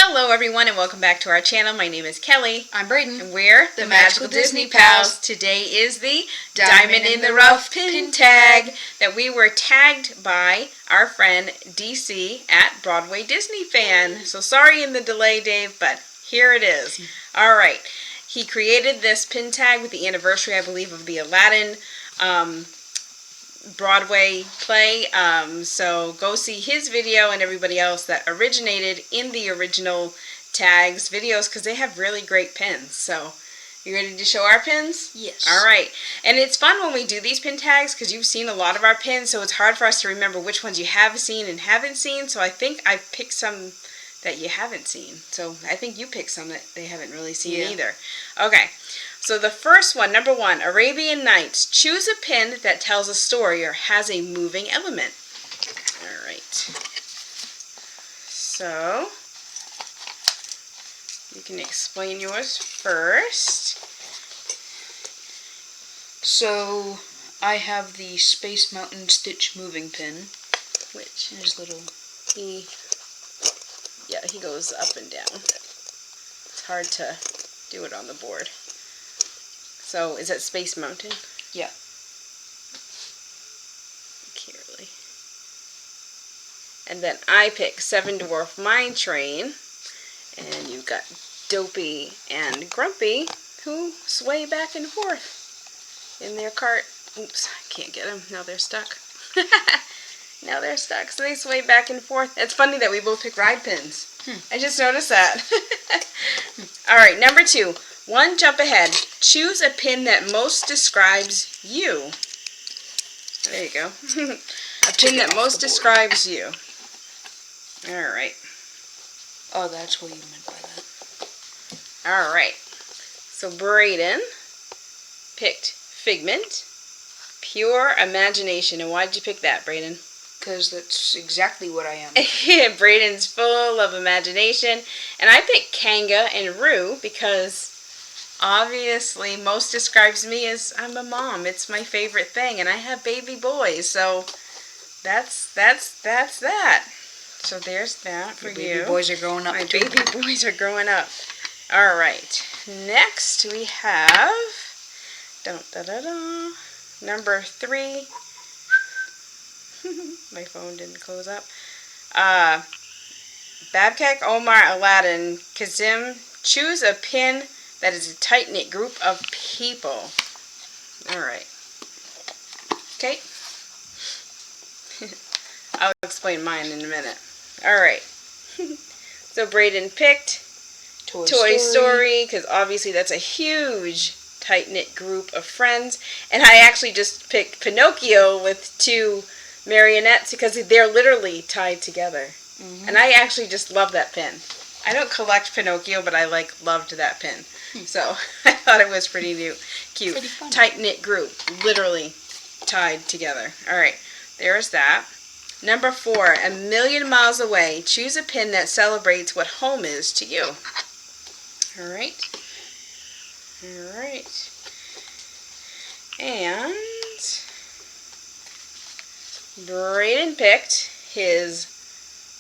Hello everyone and welcome back to our channel. My name is Kelly. I'm Brayden. And we're the Magical Disney Pals. Today is the Diamond in the Rough pin tag that we were tagged by our friend DC at Broadway Disney Fan. So sorry in the delay, Dave, but here it is. Alright. He created this pin tag with the anniversary, I believe, of the Aladdin Broadway play, so go see his video and everybody else that originated in the original tags videos because they have really great pins. So you ready to show our pins? Yes. Alright, and it's fun when we do these pin tags because you've seen a lot of our pins, so it's hard for us to remember which ones you have seen and haven't seen. So I think I've picked some that you haven't seen, so I think you picked some that they haven't really seen either. Okay, so the first one, number 1, Arabian Nights. Choose a pin that tells a story or has a moving element. Alright, so you can explain yours first. So I have the Space Mountain Stitch moving pin, which is little. He goes up and down. It's hard to do it on the board. So, is that Space Mountain? Yeah. Carefully. And then I pick Seven Dwarf Mine Train. And you've got Dopey and Grumpy, who sway back and forth in their cart. Oops, I can't get them. Now they're stuck. Now they're stuck, so they sway back and forth. It's funny that we both pick ride pins. I just noticed that. Alright, number 2. 1 jump ahead. Choose a pin that most describes you. There you go. A pin that most describes you. Alright. Oh, that's what you meant by that. Alright. So Brayden picked Figment. Pure Imagination. And why did you pick that, Brayden? Because that's exactly what I am. Brayden's full of imagination. And I picked Kanga and Roo because obviously most describes me as I'm a mom. It's my favorite thing. And I have baby boys. So that's that. So there's that for you. Baby boys are growing up. My baby boys are growing up. Alright. Next we have number 3. My phone didn't close up. Babkak, Omar, Aladdin, Kassim. Choose a pin that is a tight-knit group of people. Alright. Okay. I'll explain mine in a minute. Alright. So Brayden picked Toy Story, because obviously that's a huge tight-knit group of friends. And I actually just picked Pinocchio with 2 marionettes because they're literally tied together. And I actually just love that pin. I don't collect Pinocchio, but I loved that pin. So I thought it was pretty cute. Tight-knit group, literally tied together. Alright, there's that. Number 4, A Million Miles Away. Choose a pin that celebrates what home is to you. Alright. Alright. And Brayden picked his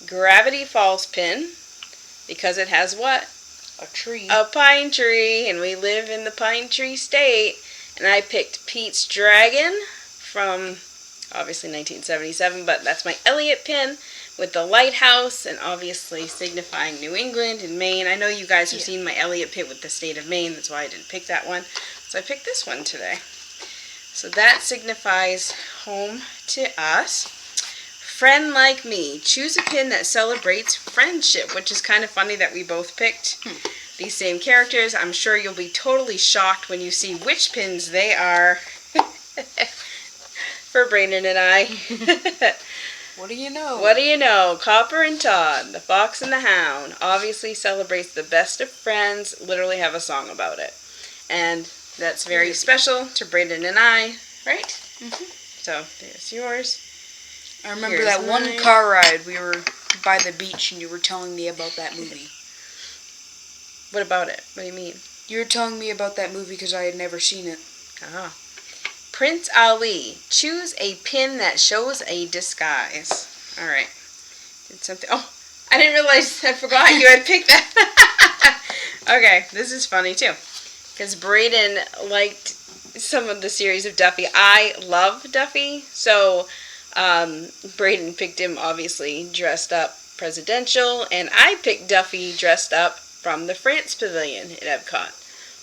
Gravity Falls pin because it has what? A tree. A pine tree, and we live in the pine tree state. And I picked Pete's Dragon from obviously 1977, but that's my Elliot pin with the lighthouse and obviously signifying New England and Maine. I know you guys have seen my Elliot pin with the state of Maine, that's why I didn't pick that one. So I picked this one today. So that signifies home to us. Friend Like Me. Choose a pin that celebrates friendship, which is kind of funny that we both picked these same characters. I'm sure you'll be totally shocked when you see which pins they are for Brayden and I. What do you know? What do you know? Copper and Todd, the Fox and the Hound, obviously celebrates the best of friends, literally have a song about it. And that's very special to Brayden and I, right? So, there's yours. I remember that one car ride. We were by the beach and you were telling me about that movie. What about it? What do you mean? You were telling me about that movie because I had never seen it. Ah. Prince Ali. Choose a pin that shows a disguise. Alright. Did something. Oh, I didn't realize, I forgot you had picked that. Okay, this is funny too. Because Braden liked some of the series of Duffy. I love Duffy, so Braden picked him obviously dressed up presidential, and I picked Duffy dressed up from the France Pavilion at Epcot.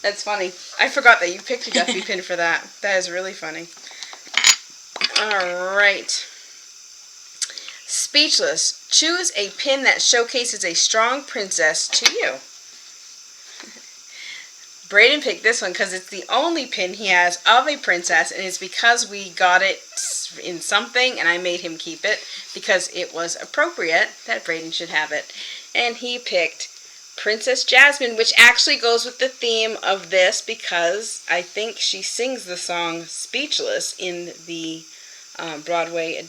That's funny. I forgot that you picked a Duffy pin for that. That is really funny. Alright. Speechless. Choose a pin that showcases a strong princess to you. Braden picked this one because it's the only pin he has of a princess, and it's because we got it in something, and I made him keep it because it was appropriate that Braden should have it. And he picked Princess Jasmine, which actually goes with the theme of this because I think she sings the song Speechless in the Broadway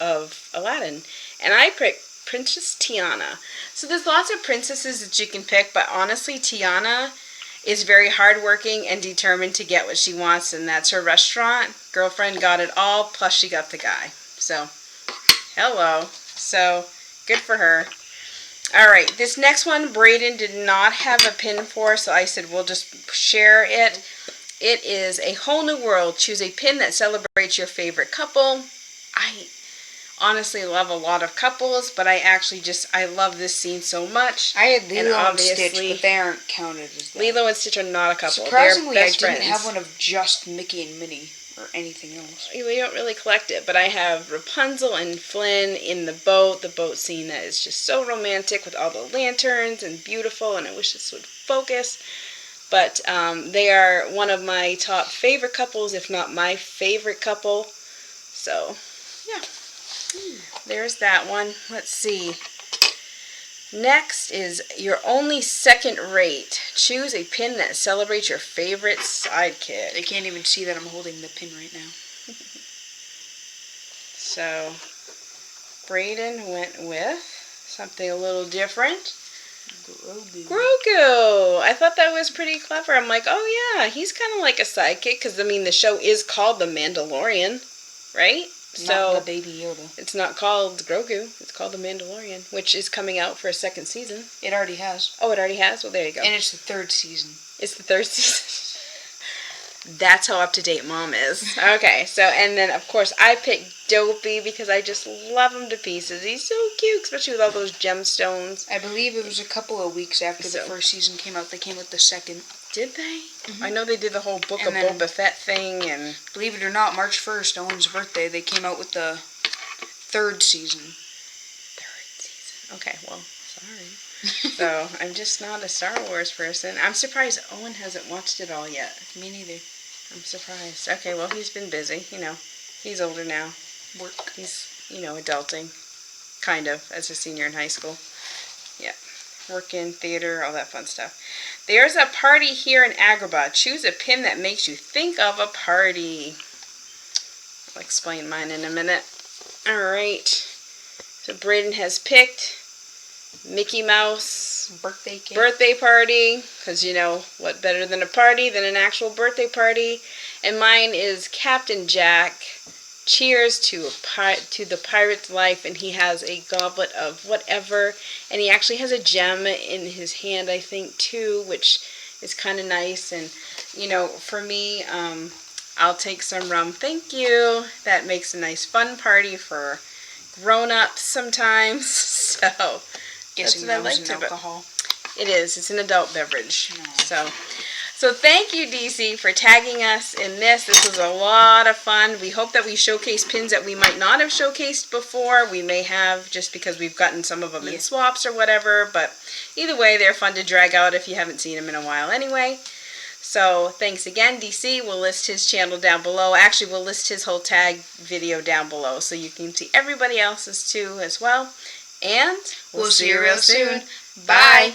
of Aladdin. And I picked Princess Tiana. So there's lots of princesses that you can pick, but honestly Tiana is very hardworking and determined to get what she wants, and that's her restaurant. Girlfriend got it all, plus she got the guy. So, hello. So, good for her. Alright, this next one Braden did not have a pin for, so I said we'll just share it. It is A Whole New World. Choose a pin that celebrates your favorite couple. I honestly love a lot of couples, but I love this scene so much. I had Lilo and Stitch, but they aren't counted as that. Lilo and Stitch are not a couple. Surprisingly, They're best I didn't friends. have one of just Mickey and Minnie or anything else. We don't really collect it, but I have Rapunzel and Flynn in the boat scene that is just so romantic with all the lanterns and beautiful, and I wish this would focus. But they are one of my top favorite couples, if not my favorite couple. So, yeah. There's that one. Let's see. Next is You're Only Second Rate. Choose a pin that celebrates your favorite sidekick. They can't even see that I'm holding the pin right now. So, Braden went with something a little different. Grogu. I thought that was pretty clever. I'm like, oh yeah, he's kind of like a sidekick, because I mean the show is called The Mandalorian, right? Not the Baby Yoda. It's not called Grogu. It's called The Mandalorian, which is coming out for a second season. It already has. Oh, it already has? Well, there you go. And it's the third season. It's the third season. That's how up-to-date Mom is. Okay, so, and then, of course, I picked Dopey because I just love him to pieces. He's so cute, especially with all those gemstones. I believe it was a couple of weeks after the first season came out. They came with the second. Did they? Mm-hmm. I know they did the whole Book of Boba Fett thing, and believe it or not, March 1st, Owen's birthday, they came out with the third season. Third season. Okay, well, sorry. So, I'm just not a Star Wars person. I'm surprised Owen hasn't watched it all yet. Me neither. I'm surprised. Okay, well, he's been busy, you know. He's older now. Work. He's, you know, adulting. Kind of, as a senior in high school. Yeah. Working, theater, all that fun stuff. There's a party here in Agrabah. Choose a pin that makes you think of a party. I'll explain mine in a minute. Alright. So Braden has picked Mickey Mouse birthday cake. Birthday party. Because, you know, what better than a party than an actual birthday party. And mine is Captain Jack. Cheers to the pirate's life, and he has a goblet of whatever, and he actually has a gem in his hand, I think, too, which is kind of nice. And, you know, for me, I'll take some rum, thank you. That makes a nice fun party for grown-ups sometimes. So, guessing that's what I like to alcohol. It is. It's an adult beverage. No. So thank you, DC, for tagging us in this. This was a lot of fun. We hope that we showcase pins that we might not have showcased before. We may have, just because we've gotten some of them in swaps or whatever. But either way, they're fun to drag out if you haven't seen them in a while anyway. So thanks again, DC. We'll list his channel down below. Actually, we'll list his whole tag video down below, so you can see everybody else's too as well. And we'll see you real soon. Bye.